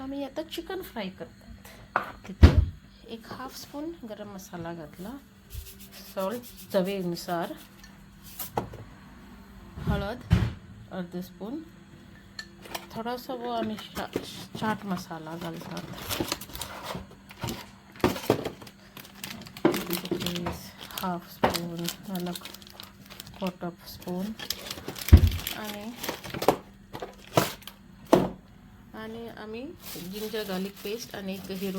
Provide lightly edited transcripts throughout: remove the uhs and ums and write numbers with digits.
आम्ही आता chicken fry करतात. तिथे एक हाफ स्पून गरम मसाला घातला, सॉल्ट चवीनुसार, हळद अर्ध स्पून, थोडासा वो आम्ही चाट मसाला घालतात, हाफ स्पून नाला क्वार्टर स्पून, आणि आम्ही जिंजर गार्लिक पेस्ट आणि एक हिरो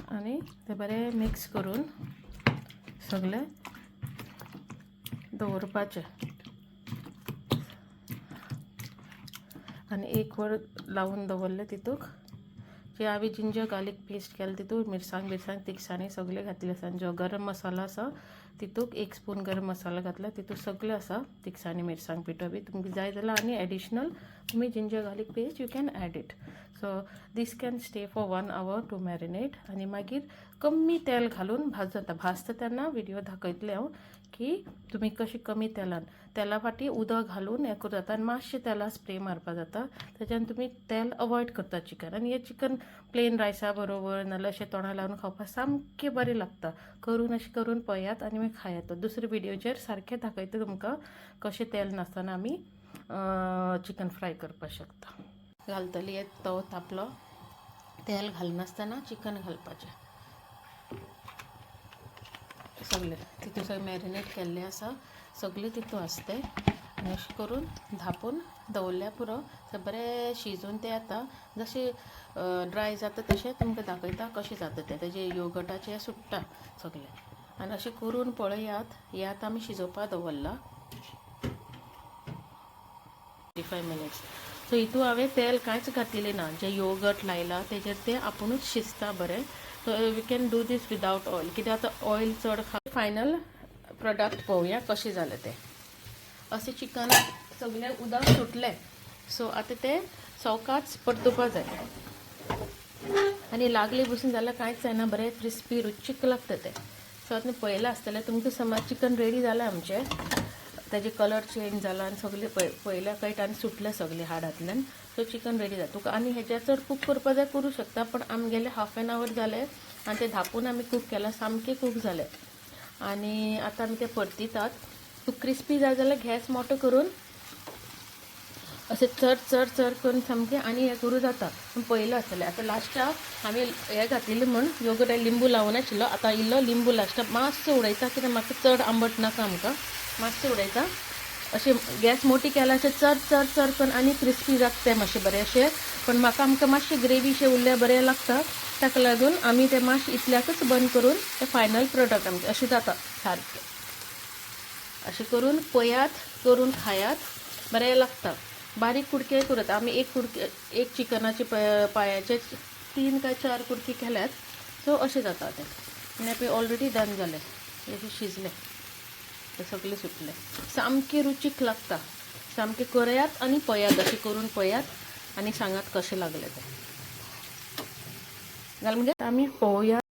आणि ते बरे मिक्स करून सगळे दवरपाचे आणि एक वर लावून दवरले. तितूक जे हांवें जिंजर गार्लिक पेस्ट केला तितूक मिरसांग तिखसाणी सगळे घातले आसा. जो गरम मसाला आसा तितूक एक स्पून गरम मसाला घातला. तितूक सगळे आसा तिखसाणी मिरसांग पिठो बी. तुमकां जाय जाल्यार आनी एडिशनल तुम्ही ginger garlic paste you can add it. So this can stay for 1 hour to marinate. आणि मागीर कमी तेल घालून भाजता. भाजता तेन्ना व्हिडिओ दाखयतले हांव की तुम्ही कशी कमी तेला फाटी उदक घालून हें करूं जाता आनी मातशें तेला स्प्रे मारपा जाता. त्याच्यान तुम्ही तेल अवॉयड करता चिकन. आनी हे चिकन प्लेन रायसा बरोबर नाल्यार अशें तोंडां लावन खावपाक सामकें बरें लागता. करून अशें करून पळयात आनी मागीर खायात. दुसऱ्या व्हिडिओचेर सारकें दाखयता तुमकां कशें तेल नासतना आमी चिकन फ्राय करपाक शकता. घालतली एक तवो तापलो, तेल घालनासतना चिकन घालपाचें. सगळे तितून सगळे मॅरिनेट केल्ले आसा, सगळे तितून आसते आनी अशें करून धापून दवरल्या पुरो. बरें शिजून ते येता. जशें ड्राय जाता तशें तुमकां दाखयता कशें जाता तें. तेजे योगर्टाचें सुट्टा सगळें. आनी अशें करून पळयात. हे आतां आमी शिजोवपाक दवरला 45 minutes. सो हितून हांवें तेल कांयच घातिलें ना. जे योगर्ट लायला तेजेर ते आपुणूच शिजता बरें. So we can do this without oil. कित्याक आतां ऑयल चड फायनल प्रोडक्ट पळोवया कशें जालें तें. अशें चिकन सगळें उदक सुटलें. सो आतां तें सवकाच परतुवपा जाय आनी लागले बसून जाल्यार कांयच जायना. बरें क्रिस्पी रुचीक लागता तें. सो आतां पळयलां आसतलें तुमकां समज चिकन रेडी जालें आमचें. तेजे कलर चेंज जाला आनी सगळें पळयल्या कळटा आनी सुटलें सगळें हाडांतल्यान. सो चिकन रेडी जाता. तुका आनी हेच्या चड कूक करपा जाय करूं शकता. पण आमगेले 1/2 hour जालें आनी ते धापून आमी कूक केलां. सामकें कूक जालें. आनी आतां आमी ते परतितात. तुका क्रिस्पी जाय जाल्यार गॅस मोठो करून अशें चड करून सामकें आनी हें करूं जाता. पूण पळयलां आसतलें आतां लास्टाक हांवें हें घातिल्लें म्हूण योगर्ट लिंबू लावून आशिल्लो. आतां इल्लो लिंबू लास्टाक मातसो उडयता कित्याक म्हाका चड आंबट नाका आमकां. मातसो उडयता. अशें गॅस मोठी केल्यार अशें चड करून आनी क्रिस्पी जाता तें मातशें बरें अशें. पण म्हाका आमकां मातशें ग्रेवीशें उरल्यार बरें लागता. ताका लागून आमी तें मातशें इतल्याकच बंद करून तें फायनल प्रोडक्ट आमचें अशें जाता सारकें. अशें करून पयात करून खायात बरें लागता. बारीक कुडके करत आमी एक चिकनाचे पायाचे 3 काय 4 कुडके केल्यात. सो अशें जाता तें. आनी पळय ऑलरेडी डन जालें. अशें शिजलें. ते सगळें सुटलें. सामकें रुचीक लागता. सामकें करात आनी पळयात. अशें करून पळयात आनी सांगात कशें लागलें तें. जालें म्हणजे आमी पळोवया.